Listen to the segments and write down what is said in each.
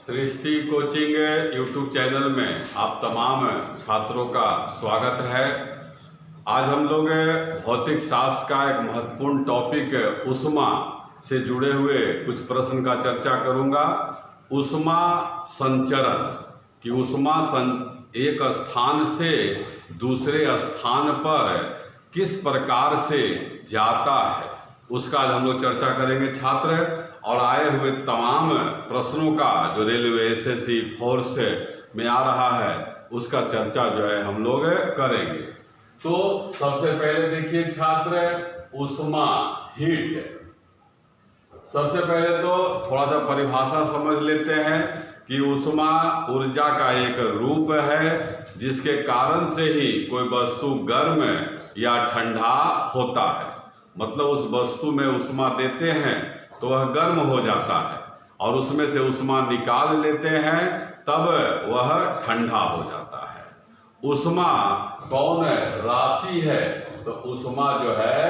सृष्टि coaching YouTube channel में आप तमाम छात्रों का स्वागत है। आज हम लोग भौतिक शास्त्र का एक महत्वपूर्ण टॉपिक ऊष्मा से जुड़े हुए कुछ प्रश्न का चर्चा करूंगा। ऊष्मा संचरण कि ऊष्मा एक स्थान से दूसरे स्थान पर किस प्रकार से जाता है, उसका आज हम लोग चर्चा करेंगे छात्र। और आए हुए तमाम प्रश्नों का जो रेलवे एसएससी फोर्स में आ रहा है उसका चर्चा जो है हम लोग करेंगे। तो सबसे पहले देखिए छात्र, ऊष्मा हीट। सबसे पहले तो थोड़ा सा परिभाषा समझ लेते हैं कि ऊष्मा ऊर्जा का एक रूप है जिसके कारण से ही कोई वस्तु गर्म या ठंडा होता है। मतलब उस वस्तु में ऊष्मा देते हैं तो वह गर्म हो जाता है और उसमें से ऊष्मा निकाल लेते हैं तब वह ठंडा हो जाता है। ऊष्मा कौन राशि है? तो ऊष्मा जो है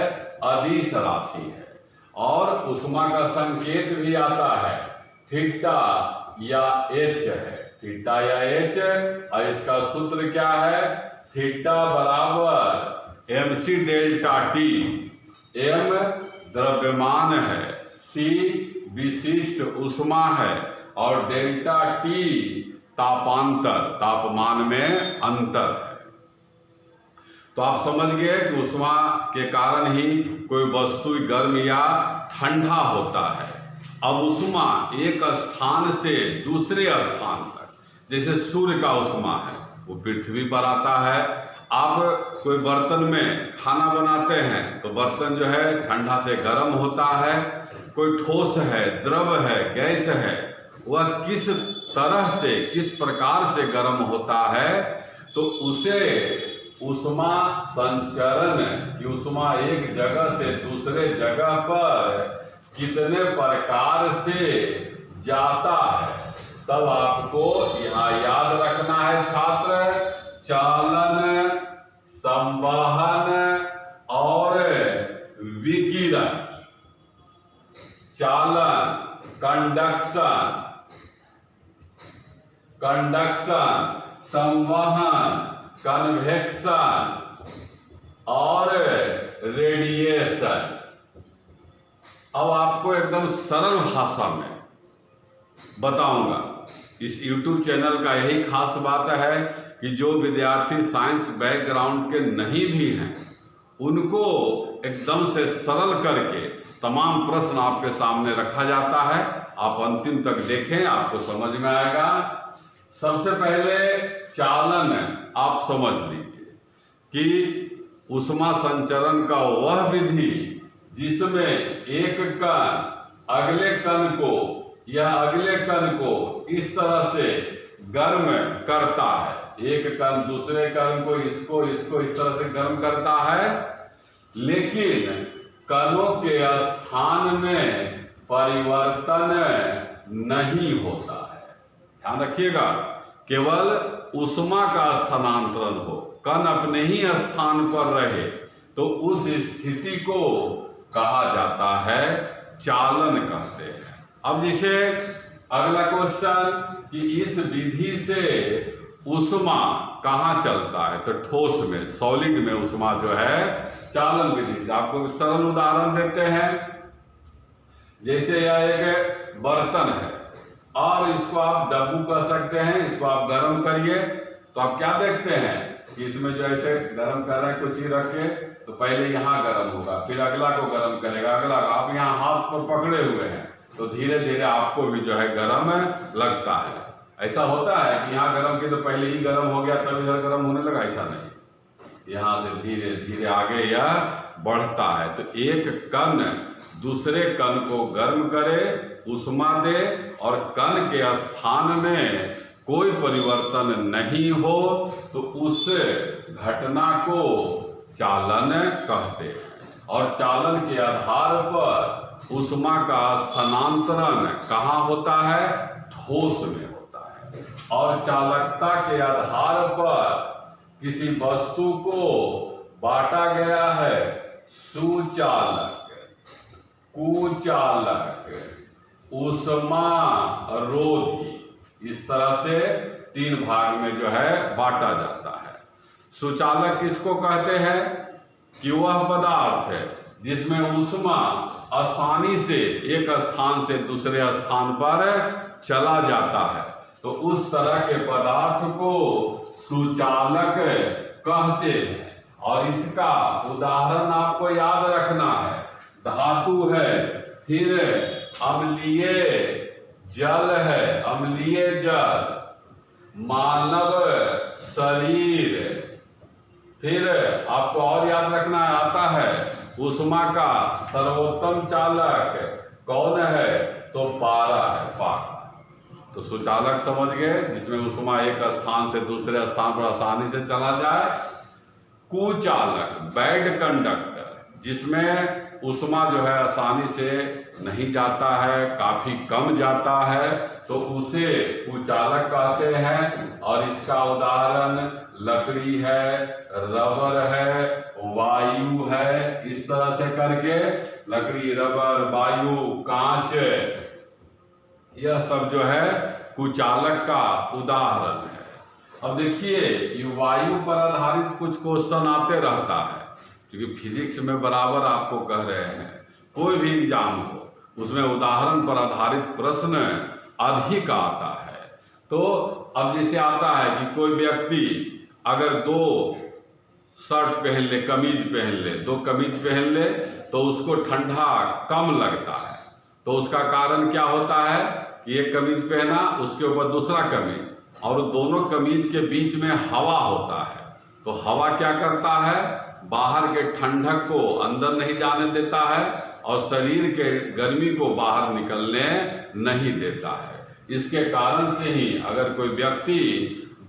अदिश राशि है और ऊष्मा का संकेत भी आता है थीटा या एच है। थीटा या एच, और इसका सूत्र क्या है? थीटा बराबर mc डेल्टा टी। m द्रव्यमान है, c विशिष्ट ऊष्मा है और डेल्टा टी तापांतर, तापमान में अंतर है। तो आप समझ गए कि ऊष्मा के कारण ही कोई वस्तु गर्म या ठंडा होता है। अब ऊष्मा एक स्थान से दूसरे स्थान तक, जैसे सूर्य का ऊष्मा है वो पृथ्वी पर आता है। आप कोई बर्तन में खाना बनाते हैं तो बर्तन जो है ठंडा से गर्म होता है। कोई ठोस है, द्रव है, गैस है, वह किस तरह से, किस प्रकार से गर्म होता है तो उसे ऊष्मा संचरण की, ऊष्मा एक जगह से दूसरे जगह पर कितने प्रकार से जाता है तब आपको यहाँ याद रखना है छात्र। चालन, संवहन और विकिरण। चालन कंडक्शन, संवहन कन्वेक्शन और रेडिएशन। अब आपको एकदम सरल भाषा में बताऊंगा। इस YouTube चैनल का यही खास बात है कि जो विद्यार्थी साइंस बैकग्राउंड के नहीं भी हैं उनको एकदम से सरल करके तमाम प्रश्न आपके सामने रखा जाता है। आप अंतिम तक देखें, आपको समझ में आएगा। सबसे पहले चालन आप समझ लीजिए कि ऊष्मा संचरण का वह विधि जिसमें एक कण अगले कण को या अगले कण को इस तरह से गर्म करता है। एक कण दूसरे कण को, इसको इस तरह से गर्म करता है, लेकिन कणों के स्थान में परिवर्तन नहीं होता है। ध्यान रखिएगा, केवल ऊष्मा का स्थानांतरण हो, कण अपने ही स्थान पर रहे तो उस स्थिति को कहा जाता है चालन कहते हैं। अब जैसे अगला क्वेश्चन कि इस विधि से ऊष्मा कहाँ चलता है? तो ठोस में, सॉलिड में ऊष्मा जो है चालन विधि से। आपको सरल उदाहरण देते हैं। जैसे यह एक बर्तन है और इसको आप डब्बू कह सकते हैं, इसको आप गर्म करिए तो आप क्या देखते हैं कि इसमें जो ऐसे गर्म कर रहे हैं कुछ चीज रख के, तो पहले यहाँ गर्म होगा, फिर अगला को गर्म करेगा, अगला। आप यहाँ हाथ पर पकड़े हुए हैं तो धीरे धीरे आपको भी जो है गर्म लगता है। ऐसा होता है कि यहाँ गर्म की तो पहले ही गर्म हो गया तब इधर गर्म होने लगा, ऐसा नहीं। यहाँ से धीरे धीरे आगे यह बढ़ता है। तो एक कण दूसरे कण को गर्म करे, ऊष्मा दे और कण के स्थान में कोई परिवर्तन नहीं हो तो उस घटना को चालन कहते हैं। और चालन के आधार पर ऊष्मा का स्थानांतरण कहाँ होता है? ठोस में होता है। और चालकता के आधार पर किसी वस्तु को बांटा गया है सुचालक, कुचालक, ऊष्मा रोधी। इस तरह से 3 भाग में जो है बांटा जाता है। सुचालक किसको कहते हैं कि वह पदार्थ है जिसमें ऊष्मा आसानी से एक स्थान से दूसरे स्थान पर चला जाता है, तो उस तरह के पदार्थ को सुचालक कहते हैं। और इसका उदाहरण आपको याद रखना है, धातु है, फिर अम्लीय जल है, अम्लीय जल, मानव शरीर, फिर आपको और याद रखना है आता है ऊष्मा का सर्वोत्तम चालक कौन है, तो पारा है, पारा। तो सुचालक समझ गए जिसमें ऊष्मा एक स्थान से दूसरे स्थान पर आसानी से चला जाए। कुचालक बैड कंडक्टर, जिसमें ऊष्मा जो है आसानी से नहीं जाता है, काफी कम जाता है, तो उसे कुचालक कहते हैं। और इसका उदाहरण लकड़ी है, रबर है, वायु है, इस तरह से करके लकड़ी, रबर, वायु, कांच, यह सब जो है कुचालक का उदाहरण है। अब देखिए ये वायु पर आधारित कुछ क्वेश्चन आते रहता है, क्योंकि फिजिक्स में बराबर आपको कह रहे हैं कोई भी एग्जाम हो उसमें उदाहरण पर आधारित प्रश्न अधिक आता है। तो अब जैसे आता है कि कोई व्यक्ति अगर 2 शर्ट पहन ले, कमीज पहन ले, 2 कमीज पहन ले, तो उसको ठंडा कम लगता है। तो उसका कारण क्या होता है कि एक कमीज पहना, उसके ऊपर दूसरा कमीज, और दोनों कमीज के बीच में हवा होता है। तो हवा क्या करता है, बाहर के ठंडक को अंदर नहीं जाने देता है और शरीर के गर्मी को बाहर निकलने नहीं देता है। इसके कारण से ही अगर कोई व्यक्ति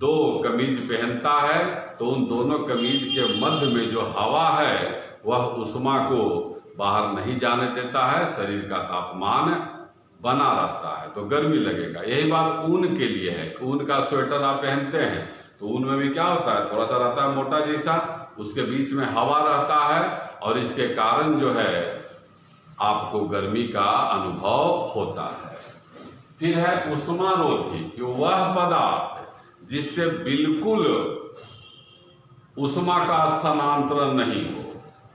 2 कमीज पहनता है तो उन दोनों कमीज के मध्य में जो हवा है वह ऊष्मा को बाहर नहीं जाने देता है, शरीर का तापमान बना रहता है, तो गर्मी लगेगा। यही बात ऊन के लिए है। ऊन का स्वेटर आप पहनते हैं तो ऊन में भी क्या होता है, थोड़ा सा रहता है मोटा जैसा, उसके बीच में हवा रहता है और इसके कारण जो है आपको गर्मी का अनुभव होता है। फिर है ऊष्मारोधी, कि वह पदार्थ जिससे बिल्कुल ऊष्मा का स्थानांतरण नहीं हो,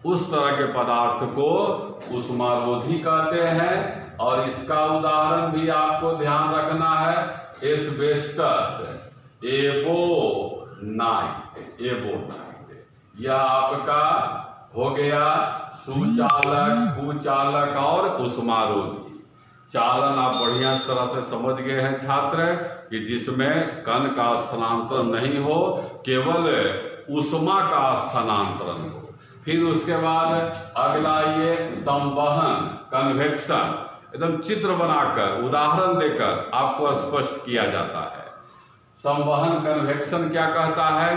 उस तरह के पदार्थ को ऊष्मारोधी कहते हैं। और इसका उदाहरण भी आपको ध्यान रखना है, एस्बेस्टस, एबोनाइट, यह आपका हो गया सुचालक, कुचालक और ऊष्मारोधी। चालन आप बढ़िया तरह से समझ गए हैं छात्र, कि जिसमें कण का स्थानांतरण नहीं हो, केवल ऊष्मा का स्थानांतरण हो। फिर उसके बाद अगला ये संवहन, कन्वेक्शन, एकदम चित्र बनाकर उदाहरण देकर आपको स्पष्ट किया जाता है। संवहन कन्वेक्शन क्या कहता है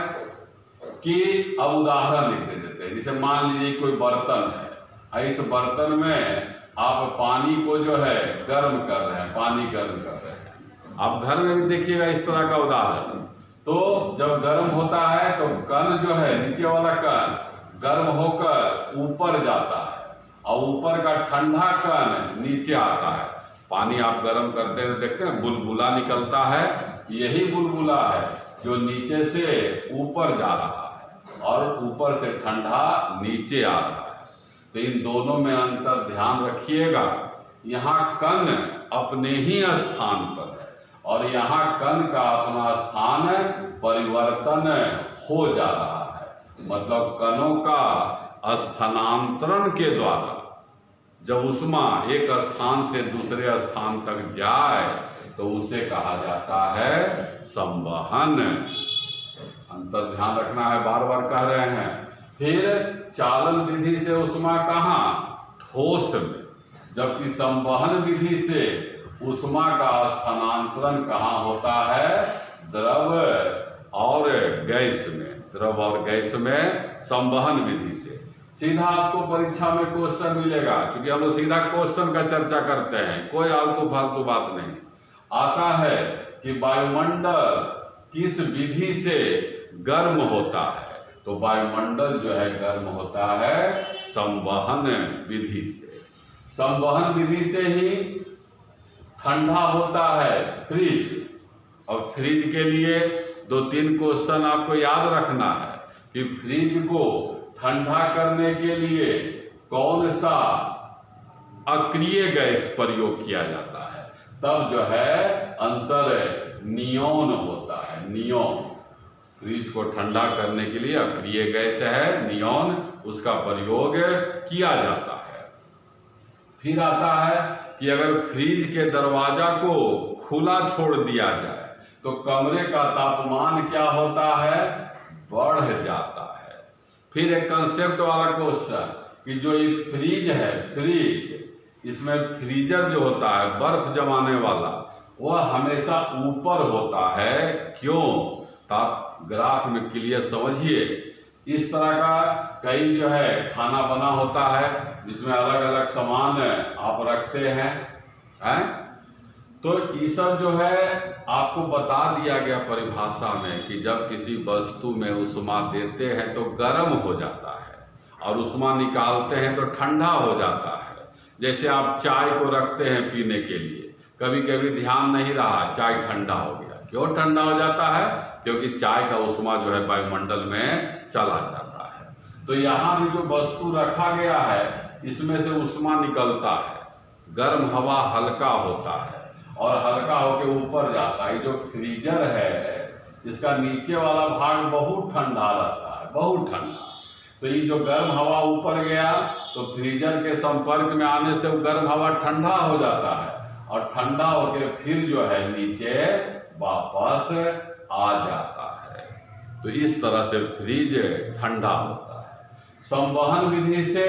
कि अब उदाहरण लिख देते हैं। जैसे मान लीजिए कोई बर्तन है, इस बर्तन में आप पानी को जो है गर्म कर रहे हैं, पानी गर्म कर रहे हैं। आप घर में भी देखिएगा इस तरह का उदाहरण। तो जब गर्म होता है तो कण जो है, नीचे वाला कण गर्म होकर ऊपर जाता है और ऊपर का ठंडा कण नीचे आता है। पानी आप गर्म करते हैं देखते हैं बुलबुला निकलता है, यही बुलबुला है जो नीचे से ऊपर जा रहा है और ऊपर से ठंडा नीचे आ रहा है। तो इन दोनों में अंतर ध्यान रखिएगा। यहाँ कण अपने ही स्थान पर है और यहाँ कण का अपना स्थान परिवर्तन हो जा रहा है। मतलब कणों का स्थानांतरण के द्वारा जब ऊष्मा एक स्थान से दूसरे स्थान तक जाए तो उसे कहा जाता है संवहन। अंतर ध्यान रखना है, बार बार कह रहे हैं। फिर चालन विधि से ऊष्मा कहाँ, ठोस में, जबकि संवहन विधि से ऊष्मा का स्थानांतरण कहाँ होता है, द्रव और गैस में। द्रव और गैस में संवहन विधि से। सीधा आपको परीक्षा में क्वेश्चन मिलेगा, क्योंकि हम लोग सीधा क्वेश्चन का चर्चा करते हैं, कोई आलतू फालतू बात नहीं। आता है कि वायुमंडल किस विधि से गर्म होता है, तो वायुमंडल जो है गर्म होता है संवहन विधि से। संवहन विधि से ही ठंडा होता है फ्रिज, और फ्रिज के लिए 2-3 क्वेश्चन आपको याद रखना है कि फ्रिज को ठंडा करने के लिए कौन सा अक्रिय गैस प्रयोग किया जाता है, तब जो है आंसर नियोन होता है। नियोन फ्रिज को ठंडा करने के लिए अक्रिय गैस है नियोन, उसका प्रयोग किया जाता है। फिर आता है कि अगर फ्रिज के दरवाजा को खुला छोड़ दिया जाए तो कमरे का तापमान क्या होता है, बढ़ जाता है। फिर एक कंसेप्ट वाला क्वेश्चन कि जो ये फ्रिज है, फ्रिज, इसमें फ्रीजर जो होता है बर्फ जमाने वाला, वह हमेशा ऊपर होता है, क्यों? तो आप ग्राफ में क्लियर समझिए। इस तरह का कई जो है खाना बना होता है जिसमें अलग अलग सामान आप रखते हैं, तो ये सब जो है आपको बता दिया गया परिभाषा में कि जब किसी वस्तु में उष्मा देते हैं तो गर्म हो जाता है और उष्मा निकालते हैं तो ठंडा हो जाता है। जैसे आप चाय को रखते हैं पीने के लिए, कभी कभी ध्यान नहीं रहा चाय ठंडा हो गया। क्यों ठंडा हो जाता है? क्योंकि चाय का उष्मा जो है वायुमंडल में चला जाता है। तो यहाँ भी जो वस्तु रखा गया है इसमें से उष्मा निकलता है, गर्म हवा हल्का होता है और हल्का होकर ऊपर जाता है। जो फ्रीजर है इसका नीचे वाला भाग बहुत ठंडा रहता है, बहुत ठंडा। तो ये जो गर्म हवा ऊपर गया तो फ्रीजर के संपर्क में आने से वो गर्म हवा ठंडा हो जाता है और ठंडा होकर फिर जो है नीचे वापस आ जाता है। तो इस तरह से फ्रिज ठंडा होता है। संवहन विधि से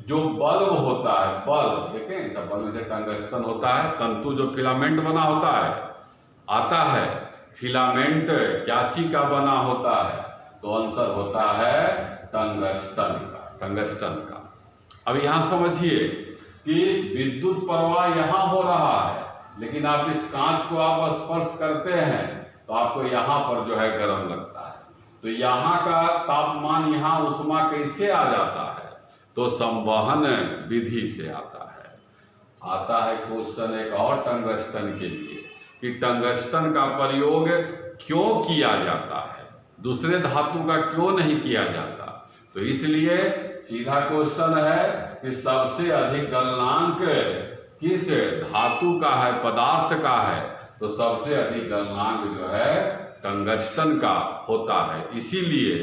जो बल्ब होता है, बल्ब देखें, इस बल्ब से टंगस्टन होता है, तंतु जो फिलामेंट बना होता है आता है, फिलामेंट क्या चीज का बना होता है? तो आंसर होता है टंगस्टन का, टंगस्टन का। अब यहाँ समझिए कि विद्युत प्रवाह यहाँ हो रहा है, लेकिन आप इस कांच को आप स्पर्श करते हैं तो आपको यहाँ पर जो है गर्म लगता है। तो यहाँ का तापमान, यहाँ उष्मा कैसे आ जाता है? तो संवहन विधि से आता है। आता है क्वेश्चन एक और टंगस्टन के लिए कि टंगस्टन का प्रयोग क्यों किया जाता है, दूसरे धातु का क्यों नहीं किया जाता? तो इसलिए सीधा क्वेश्चन है कि सबसे अधिक गलनांक किस धातु का है, पदार्थ का है? तो सबसे अधिक गलनांक जो है टंगस्टन का होता है। इसीलिए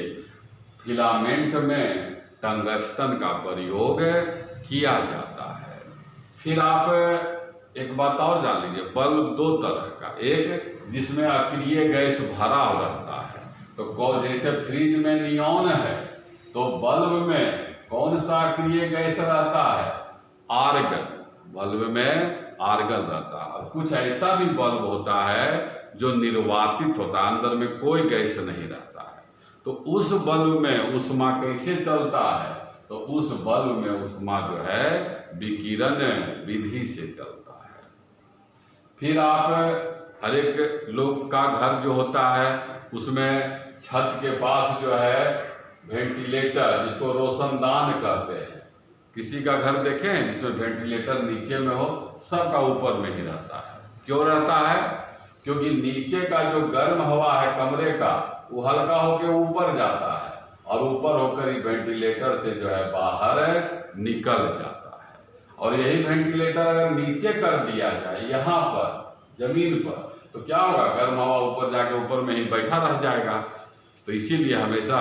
फिलामेंट में टंगस्टन का प्रयोग किया जाता है। फिर आप एक बात और जान लीजिए, बल्ब दो तरह का, एक जिसमें अक्रिय गैस भरा रहता है, तो जैसे फ्रिज में नियोन है तो बल्ब में कौन सा अक्रिय गैस रहता है? आर्गन। बल्ब में आर्गन रहता है। और कुछ ऐसा भी बल्ब होता है जो निर्वातित होता है, अंदर में कोई गैस नहीं रहता है। तो उस बल्ब में उष्मा कैसे चलता है? तो उस बल्ब में उष्मा जो है विकिरण विधि से चलता है। फिर आप हर एक लोग का घर जो होता है उसमें छत के पास जो है वेंटिलेटर, जिसको रोशनदान कहते हैं, किसी का घर देखें जिसमें वेंटिलेटर नीचे में हो, सबका ऊपर में ही रहता है। क्यों रहता है? क्योंकि नीचे का जो गर्म हवा है कमरे का वो हल्का होकर ऊपर जाता है और ऊपर होकर ही वेंटिलेटर से जो है बाहर निकल जाता है। और यही वेंटिलेटर अगर नीचे कर दिया जाए यहाँ पर जमीन पर, तो क्या होगा? गर्म हवा ऊपर जाके ऊपर में ही बैठा रह जाएगा। तो इसीलिए हमेशा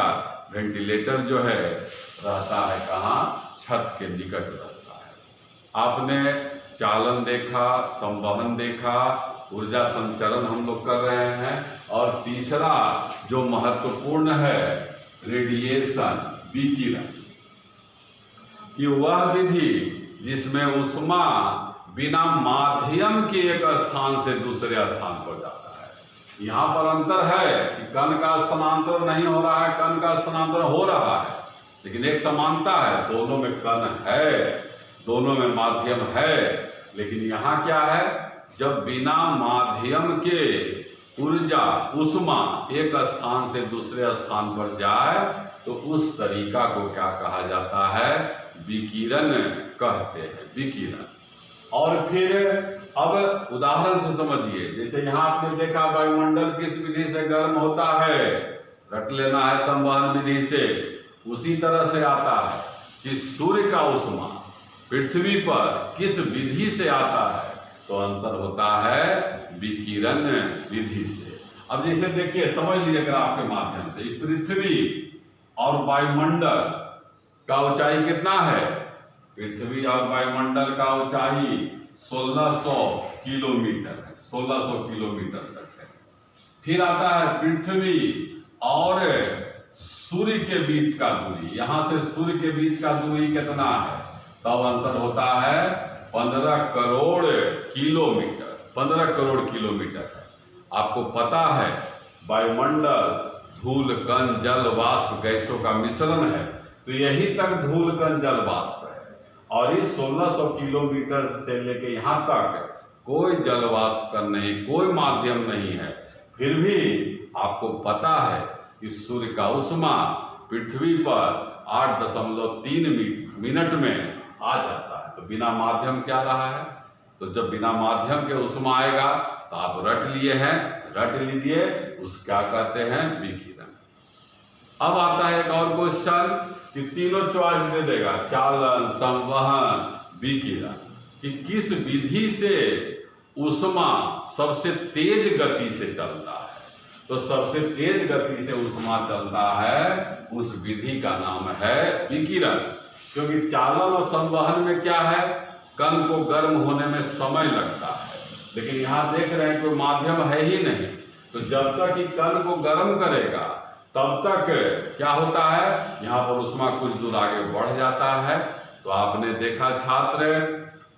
वेंटिलेटर जो है रहता है कहाँ? छत के निकट रहता है। आपने चालन देखा, संवहन देखा, ऊर्जा संचरण हम लोग कर रहे हैं, और तीसरा जो महत्वपूर्ण है रेडिएशन, विकिरण, कि वह विधि जिसमें उष्मा बिना माध्यम के एक स्थान से दूसरे स्थान पर जाता है। यहाँ पर अंतर है कि कण का स्थानांतरण नहीं हो रहा है, कण का स्थानांतरण हो रहा है, लेकिन एक समानता है, दोनों में कण है, दोनों में माध्यम है। लेकिन यहाँ क्या है? जब बिना माध्यम के ऊर्जा, उष्मा एक स्थान से दूसरे स्थान पर जाए तो उस तरीका को क्या कहा जाता है? विकिरण कहते हैं, विकिरण। और फिर अब उदाहरण से समझिए, जैसे यहाँ आपने देखा वायुमंडल किस विधि से गर्म होता है, रट लेना है संवहन विधि से। उसी तरह से आता है कि सूर्य का उष्मा पृथ्वी पर किस विधि से आता है, तो आंसर होता है विकिरण विधि से। अब जैसे देखिए, समझ लीजिए ग्राफ के माध्यम से, पृथ्वी और वायुमंडल का ऊंचाई कितना है, पृथ्वी और वायुमंडल का ऊंचाई 1600 किलोमीटर है, 1600 किलोमीटर तक है। फिर आता है पृथ्वी और सूर्य के बीच का दूरी, यहां से सूर्य के बीच का दूरी कितना है, तब आंसर होता है 15 करोड़ किलोमीटर, 15 करोड़ किलोमीटर है। आपको पता है वायुमंडल धूल कण जल वाष्प गैसों का मिश्रण है, तो यही तक धूल कण जल वाष्प है, और इस 1600 किलोमीटर से लेके यहाँ तक कोई जल वाष्प कण नहीं, कोई माध्यम नहीं है। फिर भी आपको पता है कि सूर्य का उष्मा पृथ्वी पर 8.3 मिनट में आ जाता है, तो बिना माध्यम क्या रहा है, तो जब बिना माध्यम के उष्मा आएगा तो आप रट लिए हैं, रट लीजिए, उस क्या कहते हैं, विकिरण। अब आता है एक और क्वेश्चन कि तीनों चॉइस दे देगा, चालन, संवहन, विकिरण, कि किस विधि से उष्मा सबसे तेज गति से चलता है। तो सबसे तेज गति से उष्मा चलता है, उस विधि का नाम है विकिरण। क्योंकि चालन और संवहन में क्या है, कण को गर्म होने में समय लगता है, लेकिन यहाँ देख रहे हैं कोई माध्यम है ही नहीं, तो जब तक कि कण को गर्म करेगा तब तक क्या होता है, यहाँ पर उष्मा कुछ दूर आगे बढ़ जाता है। तो आपने देखा छात्र,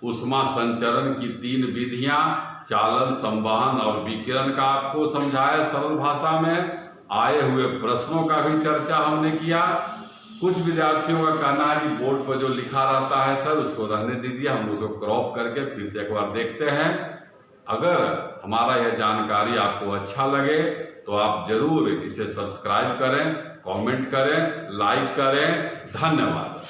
उष्मा संचरण की 3 विधियां, चालन, संवहन और विकिरण का आपको समझाया सरल भाषा में। आए हुए प्रश्नों का भी चर्चा हमने किया। कुछ विद्यार्थियों का कहना है कि बोर्ड पर जो लिखा रहता है सर उसको रहने दीजिए, हम उसको क्रॉप करके फिर से एक बार देखते हैं। अगर हमारा यह जानकारी आपको अच्छा लगे तो आप जरूर इसे सब्सक्राइब करें, कमेंट करें, लाइक करें। धन्यवाद।